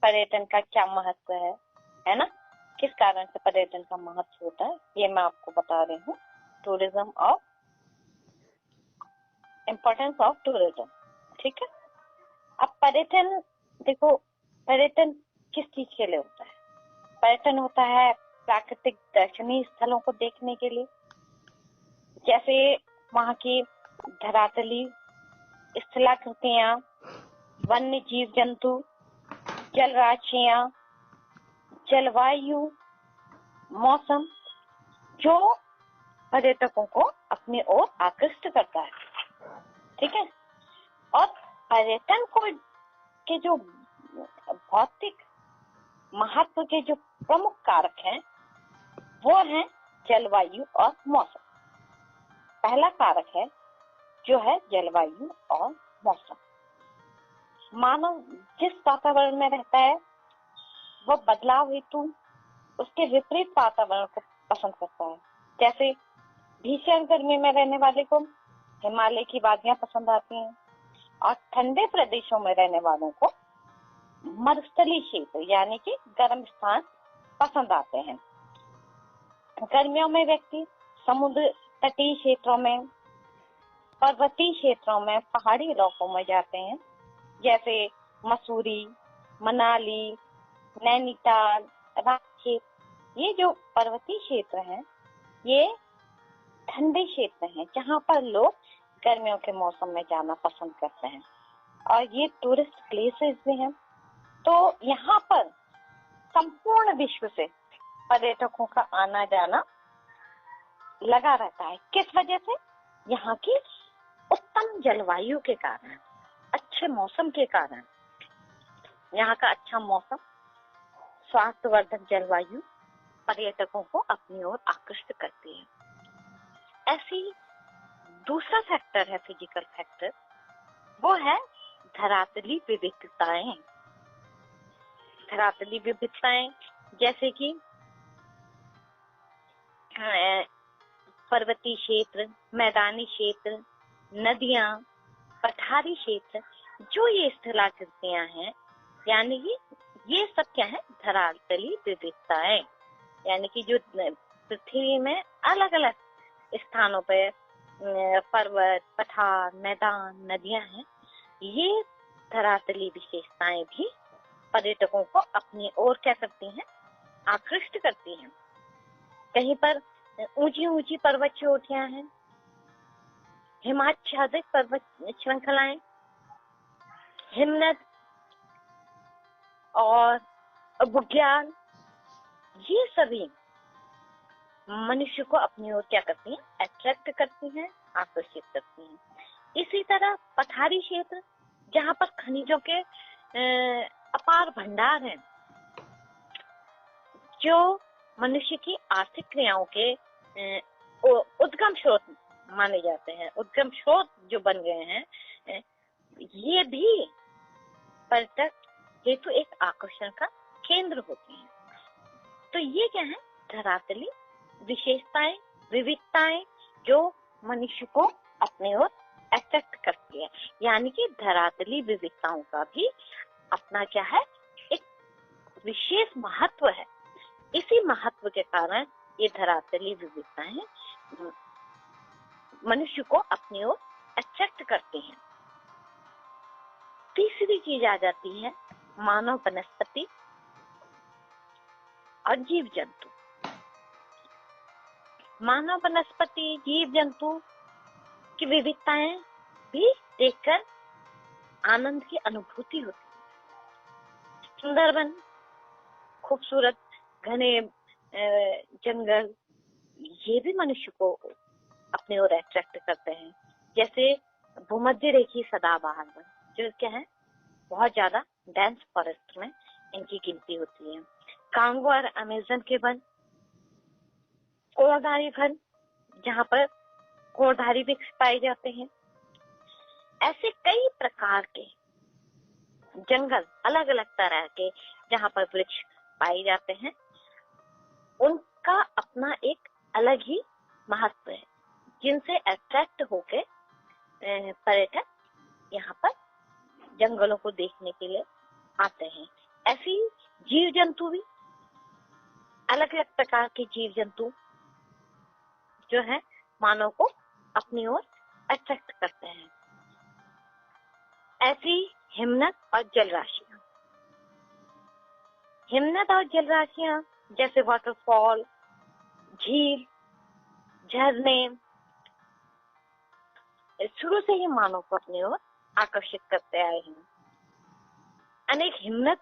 पर्यटन का क्या महत्व है ना, किस कारण से पर्यटन का महत्व होता है, ये मैं आपको बता रही हूँ। Tourism of importance of tourism, ठीक है। अब पर्यटन देखो, पर्यटन किस चीज के लिए होता है? पर्यटन होता है प्राकृतिक दर्शनीय स्थलों को देखने के लिए, जैसे वहाँ की धरातली स्थलाकृतियां, वन्य जीव जंतु, जल राशियां, जलवायु, मौसम, जो पर्यटकों को अपनी ओर आकृष्ट करता है, ठीक है। और पर्यटन को के जो भौतिक महत्व के जो प्रमुख कारक हैं वो हैं जलवायु और मौसम। पहला कारक है जो है जलवायु और मौसम। मानव जिस वातावरण में रहता है वह बदलाव हेतु उसके विपरीत वातावरण को पसंद करता है। जैसे भीषण गर्मी में रहने वाले को हिमालय की वादियां पसंद आती हैं और ठंडे प्रदेशों में रहने वालों को मरुस्थलीय क्षेत्र यानी कि गर्म स्थान पसंद आते हैं। गर्मियों में व्यक्ति समुद्र तटीय क्षेत्रों में, पर्वतीय क्षेत्रों में, पहाड़ी इलाकों में जाते हैं, जैसे मसूरी, मनाली, नैनीताल, रांची। ये जो पर्वतीय क्षेत्र हैं ये ठंडे क्षेत्र हैं जहाँ पर लोग गर्मियों के मौसम में जाना पसंद करते हैं और ये टूरिस्ट प्लेसेस भी हैं। तो यहाँ पर संपूर्ण विश्व से पर्यटकों का आना जाना लगा रहता है। किस वजह से? यहाँ की उत्तम जलवायु के कारण, अच्छे मौसम के कारण। यहाँ का अच्छा मौसम, स्वास्थ्यवर्धक जलवायु पर्यटकों को अपनी ओर आकृष्ट करती है। ऐसी दूसरा फैक्टर है, फिजिकल फैक्टर, वो है धरातली विविधताएं। धरातली विविधताएं जैसे कि पर्वतीय क्षेत्र, मैदानी क्षेत्र, नदियां, पठारी क्षेत्र, जो ये स्थलाकृतियां हैं, यानी कि ये सब क्या है? धरातली विविधताएं। यानी कि जो पृथ्वी में अलग अलग स्थानों पे पर्वत, पठार, मैदान, नदियां हैं, ये धरातली विशेषताएं भी पर्यटकों को अपनी ओर क्या करती हैं? आकृष्ट करती हैं। कहीं पर ऊंची ऊंची पर्वत चोटियां हैं, हिमाच्छादित पर्वत श्रृंखलाएं, हिमनद और बुग्याल, ये सभी मनुष्य को अपनी ओर क्या करती हैं? अट्रैक्ट करती हैं, आकर्षित करती हैं। इसी तरह पठारी क्षेत्र, जहाँ पर खनिजों के अपार भंडार हैं, जो मनुष्य की आर्थिक क्रियाओं के उद्गम स्रोत माने जाते हैं, उद्गम स्रोत जो बन गए हैं, ये भी पर्यटक हेतु एक आकर्षण का केंद्र होते हैं। तो ये क्या है? धरातली विशेषताएं, विविधताएं, जो मनुष्य को अपने ओर अट्रैक्ट करती है। यानी कि धरातली विविधताओं का भी अपना क्या है? एक विशेष महत्व है। इसी महत्व के कारण ये धरातली विविधताएं मनुष्य को अपनी ओर अट्रैक्ट करती हैं। तीसरी चीज आ जाती है मानव, वनस्पति और जीव जंतु। मानव, वनस्पति, जीव जंतु की विविधताएं भी देखकर आनंद की अनुभूति होती है। सुंदरवन, खूबसूरत घने जंगल, ये भी मनुष्य को अपने ओर अट्रैक्ट करते हैं। जैसे भूमध्य रेखीय सदाबहार वन, जो क्या है? बहुत ज्यादा डेंस फॉरेस्ट में इनकी गिनती होती है। कांगो और अमेजन के वन, कोड़धारी वन, जहाँ पर कोड़धारी वृक्ष पाए जाते हैं। ऐसे कई प्रकार के जंगल, अलग अलग तरह के जहाँ पर वृक्ष पाए जाते हैं, उनका अपना एक अलग ही महत्व है, जिनसे अट्रैक्ट होके पर्यटक यहाँ पर जंगलों को देखने के लिए आते हैं। ऐसी जंतु भी, अलग अलग प्रकार के जीव जंतु जो है मानव को अपनी ओर अट्रैक्ट करते हैं। ऐसी हिमनद और जलराशियां, हिमनद और जलराशियां जैसे वाटरफॉल, झील, झरने शुरू से ही मानव को अपनी ओर आकर्षित करते आए हैं। अनेक हिमनद,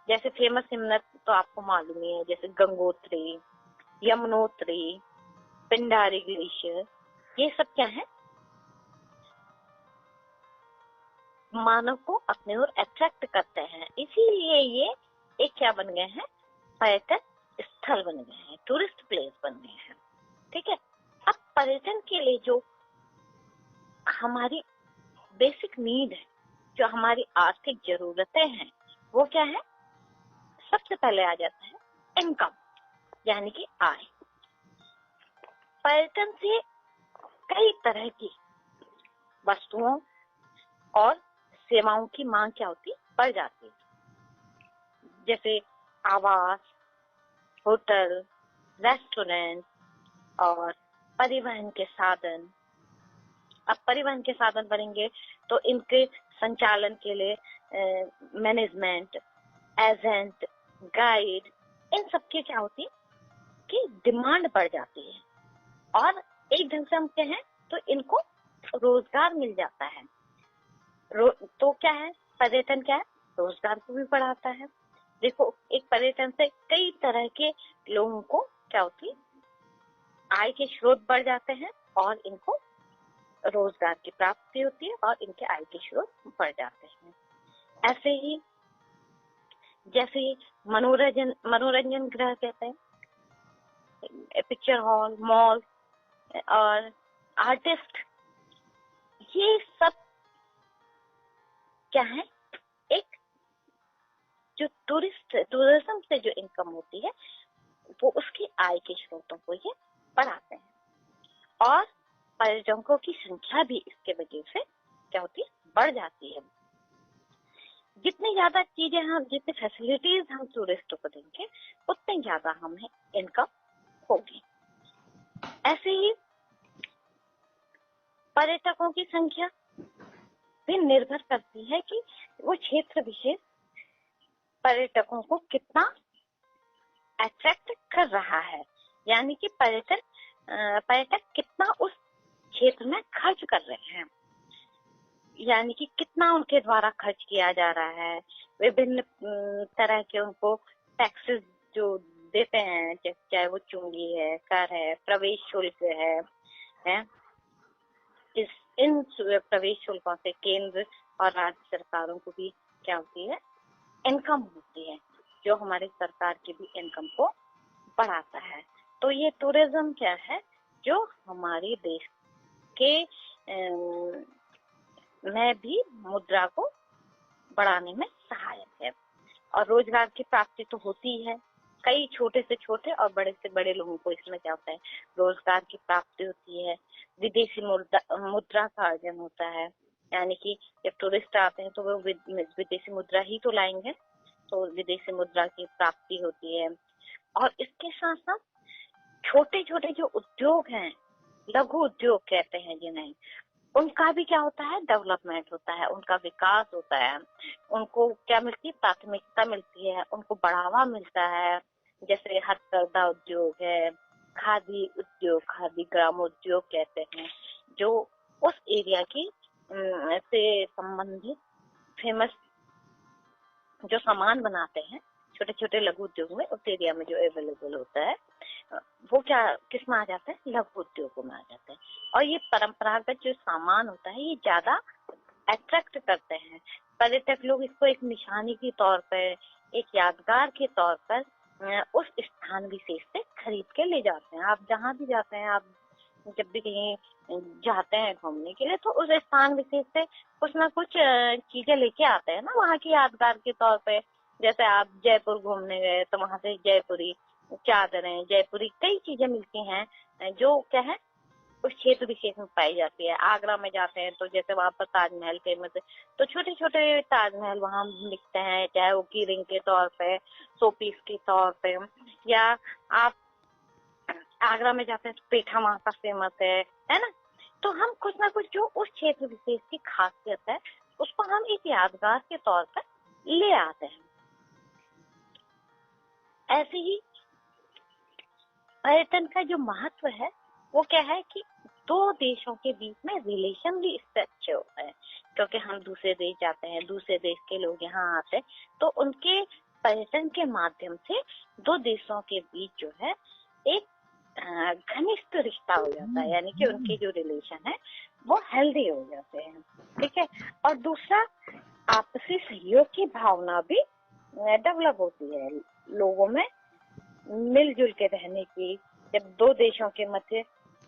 जैसे फेमस हिमनद तो आपको मालूम ही है, जैसे गंगोत्री, यमुनोत्री, पिंडारी ग्लेशियर, ये सब क्या है, मानव को अपने ओर अट्रैक्ट करते हैं। इसीलिए ये एक क्या बन गए हैं, पर्यटन स्थल बन गए हैं, टूरिस्ट प्लेस बन गए हैं। ठीक है। अब पर्यटन के लिए जो हमारी बेसिक नीड है, जो हमारी आर्थिक जरूरतें हैं, वो क्या है, सबसे पहले आ जाता है इनकम, यानी कि आय। पर्यटन से कई तरह की वस्तुओं और सेवाओं की मांग क्या होती है, बढ़ जाती है। जैसे आवास, होटल, रेस्टोरेंट और परिवहन के साधन। अब परिवहन के साधन बढ़ेंगे तो इनके संचालन के लिए मैनेजमेंट, एजेंट, गाइड, इन सब की क्या होती है कि डिमांड बढ़ जाती है। और एक ढंग से हम कहें तो इनको रोजगार मिल जाता है। तो क्या है, पर्यटन क्या है, रोजगार को भी बढ़ाता है। देखो, एक पर्यटन से कई तरह के लोगों को क्या होती है, आय के स्रोत बढ़ जाते हैं और इनको रोजगार की प्राप्ति होती है और इनके आय के स्रोत बढ़ जाते हैं। ऐसे ही जैसे मनोरंजन गृह कहते हैं, पिक्चर हॉल, मॉल और आर्टिस्ट, ये सब क्या है, एक जो टूरिज्म से जो इनकम होती है वो उसकी आय के स्रोतों को ये बढ़ाते हैं। और पर्यटकों की संख्या भी इसके वजह से क्या होती है, बढ़ जाती है। जितनी ज्यादा चीजें हम, जितनी फैसिलिटीज हम टूरिस्टों को देंगे, उतनी ज्यादा हमें इनकम होगी। ऐसे ही पर्यटकों की संख्या भी निर्भर करती है कि वो क्षेत्र विशेष पर्यटकों को कितना अट्रैक्ट कर रहा है, यानी कि पर्यटक कितना उस क्षेत्र में खर्च कर रहे हैं, यानी कि कितना उनके द्वारा खर्च किया जा रहा है। विभिन्न तरह के उनको टैक्सेस जो देते हैं, चाहे वो चुंगी है, कर है, प्रवेश शुल्क है। इन प्रवेश शुल्कों से केंद्र और राज्य सरकारों को भी क्या होती है, इनकम होती है, जो हमारी सरकार की भी इनकम को बढ़ाता है। तो ये टूरिज्म क्या है, जो हमारे देश के में भी मुद्रा को बढ़ाने में सहायक है। और रोजगार की प्राप्ति तो होती है, कई छोटे से छोटे और बड़े से बड़े लोगों को इसमें क्या होता है, रोजगार की प्राप्ति होती है। विदेशी मुद्रा का अर्जन होता है, यानी कि जब टूरिस्ट आते हैं तो वो विदेशी मुद्रा ही तो लाएंगे, तो विदेशी मुद्रा की प्राप्ति होती है। और इसके साथ साथ छोटे छोटे जो उद्योग हैं, लघु उद्योग कहते हैं जिन्हें, उनका भी क्या होता है, डेवलपमेंट होता है, उनका विकास होता है। उनको क्या मिलती है, प्राथमिकता मिलती है, उनको बढ़ावा मिलता है। जैसे हथकरघा उद्योग है, खादी उद्योग, खादी ग्रामोद्योग कहते हैं, जो उस एरिया की से संबंधित फेमस जो सामान बनाते हैं छोटे छोटे लघु उद्योग में, उस एरिया में जो अवेलेबल होता है, वो क्या किस में आ जाता है, लघु उद्योगों में आ जाता है। और ये परंपरागत जो सामान होता है ये ज्यादा अट्रैक्ट करते हैं। पर्यटक लोग इसको एक निशानी के तौर पर, एक यादगार के तौर पर उस स्थान विशेष से खरीद के ले जाते हैं। आप जहाँ भी जाते हैं, आप जब भी कहीं जाते हैं घूमने के लिए, तो उस स्थान विशेष से कुछ ना कुछ चीजें लेके आते हैं ना, वहाँ की यादगार के तौर पे। जैसे आप जयपुर घूमने गए तो वहाँ से जयपुरी चादरें, जयपुरी कई चीजें मिलती हैं जो क्या है, उस क्षेत्र विशेष में पाई जाती है। आगरा में जाते हैं तो जैसे वहां पर ताजमहल फेमस है, तो छोटे छोटे ताजमहल वहां दिखते हैं, चाहे वो की रिंग के तौर पे, शो पीस के तौर पे, या आप आगरा में जाते हैं तो पेठा वहां का फेमस है ना। तो हम कुछ ना कुछ जो उस क्षेत्र विशेष की खासियत है उसको हम एक यादगार के तौर पर ले आते हैं। ऐसे ही पर्यटन का जो महत्व है वो क्या है कि दो देशों के बीच में रिलेशन भी इससे अच्छे होते हैं, क्योंकि हम दूसरे देश जाते हैं, दूसरे देश के लोग यहाँ आते हैं, तो उनके पर्यटन के माध्यम से दो देशों के बीच जो है एक घनिष्ठ रिश्ता हो जाता है, यानी कि उनके जो रिलेशन है वो हेल्दी हो जाते हैं। ठीक है। और दूसरा, आपसी सहयोग की भावना भी डेवलप होती है लोगों में, मिलजुल के रहने की। जब दो देशों के मध्य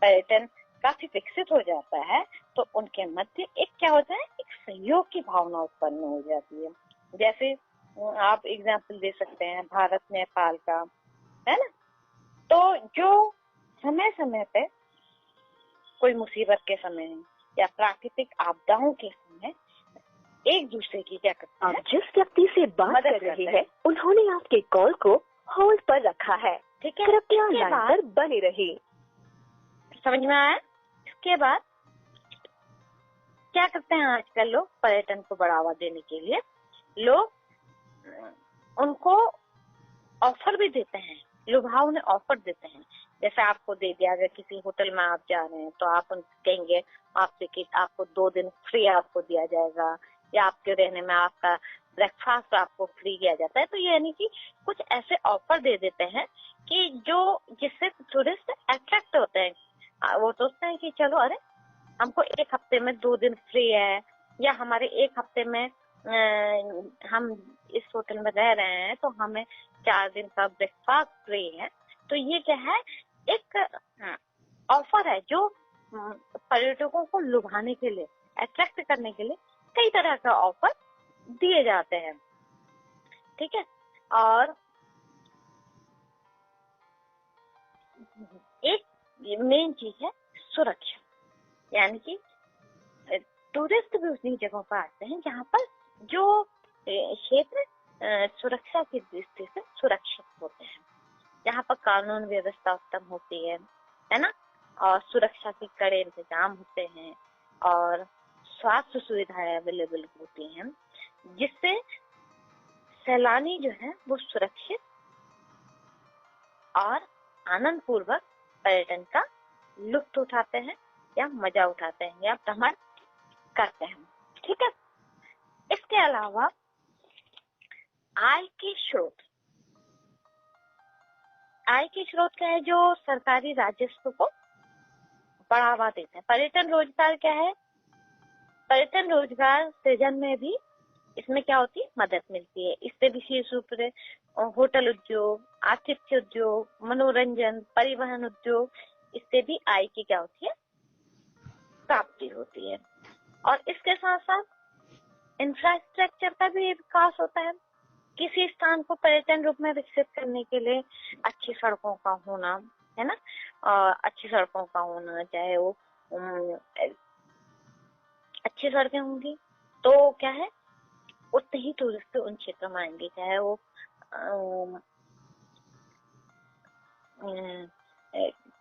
पर्यटन काफी विकसित हो जाता है तो उनके मध्य एक क्या होता है, एक सहयोग की भावना उत्पन्न हो जाती है। जैसे आप एग्जाम्पल दे सकते हैं भारत नेपाल का, है ना। तो जो समय समय पे कोई मुसीबत के समय या प्राकृतिक आपदाओं के समय एक दूसरे की क्या करते हैं, आप जिस व्यक्ति से बात कर रहे हैं उन्होंने आपके कॉल को होल्ड पर रखा है। ठीक है। कृपया लाइन पर बने रहिए। समझ में आया। इसके बाद क्या करते हैं आजकल लोग पर्यटन को बढ़ावा देने के लिए, लोग उनको ऑफर भी देते हैं, लुभावने ऑफर देते हैं। जैसे आपको दे दिया, अगर किसी होटल में आप जा रहे हैं तो आप उनसे कहेंगे आपसे कि आपको 2 दिन फ्री आपको दिया जाएगा, या आपके रहने में आपका ब्रेकफास्ट आपको फ्री किया जाता है। तो ये यानी कि कुछ ऐसे ऑफर दे देते हैं कि जो जिससे टूरिस्ट अट्रैक्ट होते हैं। वो सोचते हैं कि चलो अरे हमको 1 हफ्ते में 2 दिन फ्री है, या हमारे 1 हफ्ते में हम इस होटल में रह रहे हैं तो हमें 4 दिन का ब्रेकफास्ट फ्री है। तो ये क्या है, एक ऑफर है जो पर्यटकों को लुभाने के लिए, अट्रैक्ट करने के लिए कई तरह का ऑफर दिए जाते हैं। ठीक है। और एक मेन चीज है सुरक्षा, यानी कि टूरिस्ट भी उन्हीं जगहों पर आते हैं जहाँ पर जो क्षेत्र सुरक्षा की दृष्टि से सुरक्षित होते हैं, जहाँ पर कानून व्यवस्था उत्तम होती है ना, और सुरक्षा के कड़े इंतजाम होते हैं, और स्वास्थ्य सुविधाएं अवेलेबल होती हैं, जिससे सैलानी जो है वो सुरक्षित और आनंद पूर्वक पर्यटन का लुत्फ उठाते हैं, या मजा उठाते हैं, या भ्रमण करते हैं। ठीक है। इसके अलावा आय के स्रोत क्या है, जो सरकारी राजस्व को बढ़ावा देते हैं। पर्यटन रोजगार क्या है, पर्यटन रोजगार सृजन में भी इसमें क्या होती है, मदद मिलती है। इससे विशेष रूप से होटल उद्योग, आतिथ्य उद्योग, मनोरंजन, परिवहन उद्योग, इससे भी आय की क्या होती है, प्राप्ति होती है। और इसके साथ साथ इंफ्रास्ट्रक्चर का भी विकास होता है। किसी स्थान को पर्यटन रूप में विकसित करने के लिए अच्छी सड़कों का होना, है ना, अच्छी सड़कों का होना, चाहे वो अच्छी सड़कें होंगी तो क्या है, उतने ही टूरिस्ट उन क्षेत्रों में आएंगे, चाहे वो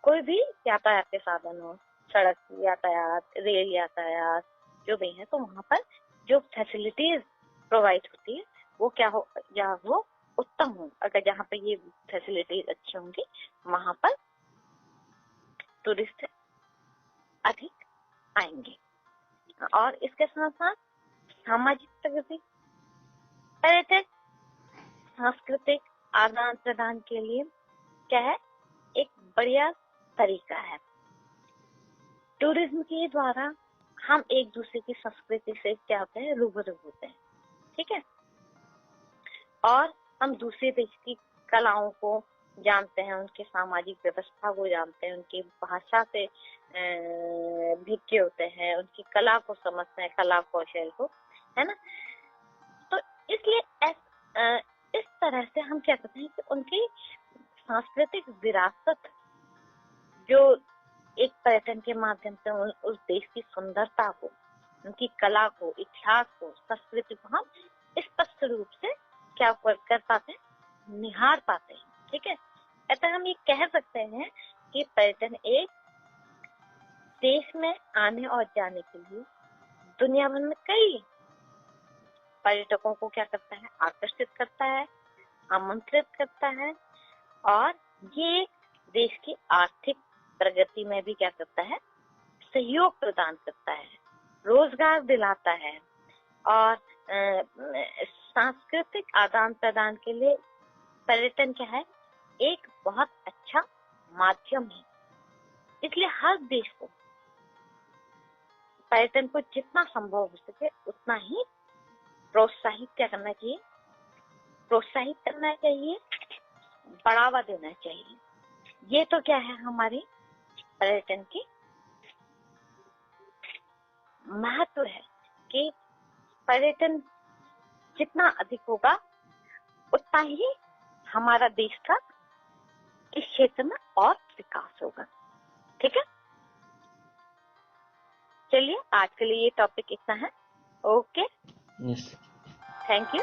कोई भी यातायात के साधन हो, सड़क यातायात, रेल यातायात, जो भी है, तो वहाँ पर जो फैसिलिटीज प्रोवाइड होती है वो क्या हो, या वो उत्तम हो। अगर जहाँ पे ये फैसिलिटीज अच्छी होंगी वहाँ पर टूरिस्ट अधिक आएंगे। और इसके साथ साथ सामाजिक प्रगति, पर्यटक सांस्कृतिक आदान प्रदान के लिए क्या है, एक बढ़िया तरीका है। टूरिज्म के द्वारा हम एक दूसरे की संस्कृति से क्या होते हैं, रूबरू होते हैं। ठीक है। और हम दूसरे देश की कलाओं को जानते हैं, उनके सामाजिक व्यवस्था को जानते हैं, उनकी भाषा से भिज्ञ होते हैं, उनकी कला को समझते हैं, कला कौशल को, है ना। तो इसलिए इस तरह से हम क्या कहते हैं कि उनकी सांस्कृतिक विरासत जो एक पर्यटन के माध्यम से उस देश की सुंदरता को, उनकी कला को, इतिहास को, संस्कृति को हम स्पष्ट रूप से क्या कर पाते हैं, निहार पाते हैं। ठीक है, अतः हम ये कह सकते हैं कि पर्यटन एक देश में आने और जाने के लिए दुनिया भर में कई पर्यटकों को क्या करता है, आकर्षित करता है, आमंत्रित करता है, और ये देश की आर्थिक प्रगति में भी क्या करता है, सहयोग प्रदान करता है, रोजगार दिलाता है, और सांस्कृतिक आदान प्रदान के लिए पर्यटन क्या है, एक बहुत अच्छा माध्यम है। इसलिए हर देश को पर्यटन को जितना संभव हो सके उतना ही प्रोत्साहित क्या करना चाहिए, प्रोत्साहित करना चाहिए, बढ़ावा देना चाहिए। ये तो क्या है, हमारे पर्यटन की महत्व है कि पर्यटन जितना अधिक होगा उतना ही हमारा देश का इस क्षेत्र में और विकास होगा। ठीक है, चलिए आज के लिए ये टॉपिक इतना है। Okay, yes, thank you.